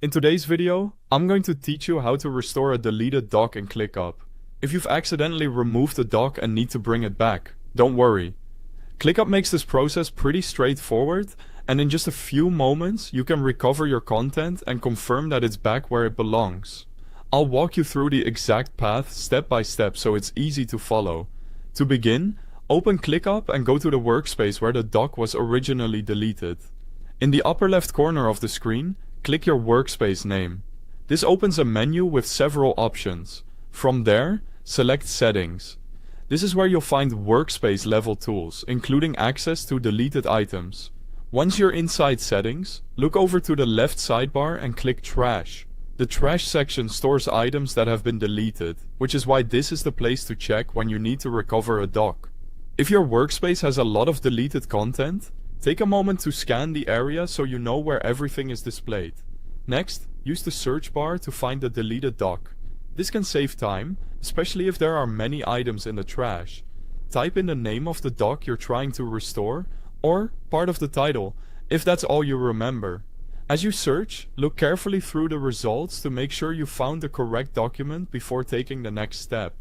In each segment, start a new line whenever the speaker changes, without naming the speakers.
In today's video, I'm going to teach you how to restore a deleted doc in ClickUp. If you've accidentally removed a doc and need to bring it back, don't worry. ClickUp makes this process pretty straightforward, and in just a few moments you can recover your content and confirm that it's back where it belongs. I'll walk you through the exact path step by step so it's easy to follow. To begin, open ClickUp and go to the workspace where the doc was originally deleted. In the upper left corner of the screen, click your workspace name. This opens a menu with several options. From there, select Settings. This is where you'll find workspace level tools, including access to deleted items. Once you're inside Settings, look over to the left sidebar and click Trash. The Trash section stores items that have been deleted, which is why this is the place to check when you need to recover a doc. If your workspace has a lot of deleted content, take a moment to scan the area so you know where everything is displayed. Next, use the search bar to find the deleted doc. This can save time, especially if there are many items in the trash. Type in the name of the doc you're trying to restore, or part of the title, if that's all you remember. As you search, look carefully through the results to make sure you found the correct document before taking the next step.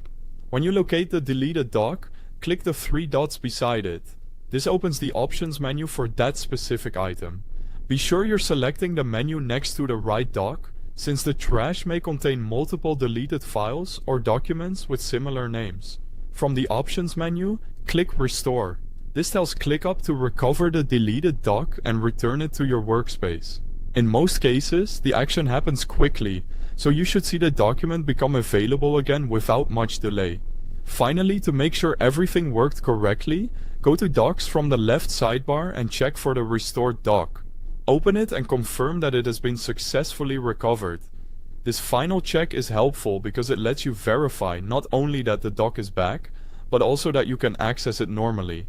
When you locate the deleted doc, click the three dots beside it. This opens the options menu for that specific item. Be sure you're selecting the menu next to the right doc, since the trash may contain multiple deleted files or documents with similar names. From the options menu, click Restore. This tells ClickUp to recover the deleted doc and return it to your workspace. In most cases, the action happens quickly, so you should see the document become available again without much delay. Finally, to make sure everything worked correctly, go to Docs from the left sidebar and check for the restored doc. Open it and confirm that it has been successfully recovered. This final check is helpful because it lets you verify not only that the doc is back, but also that you can access it normally.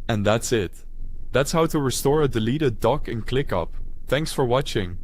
And that's it. That's how to restore a deleted doc in ClickUp. Thanks for watching.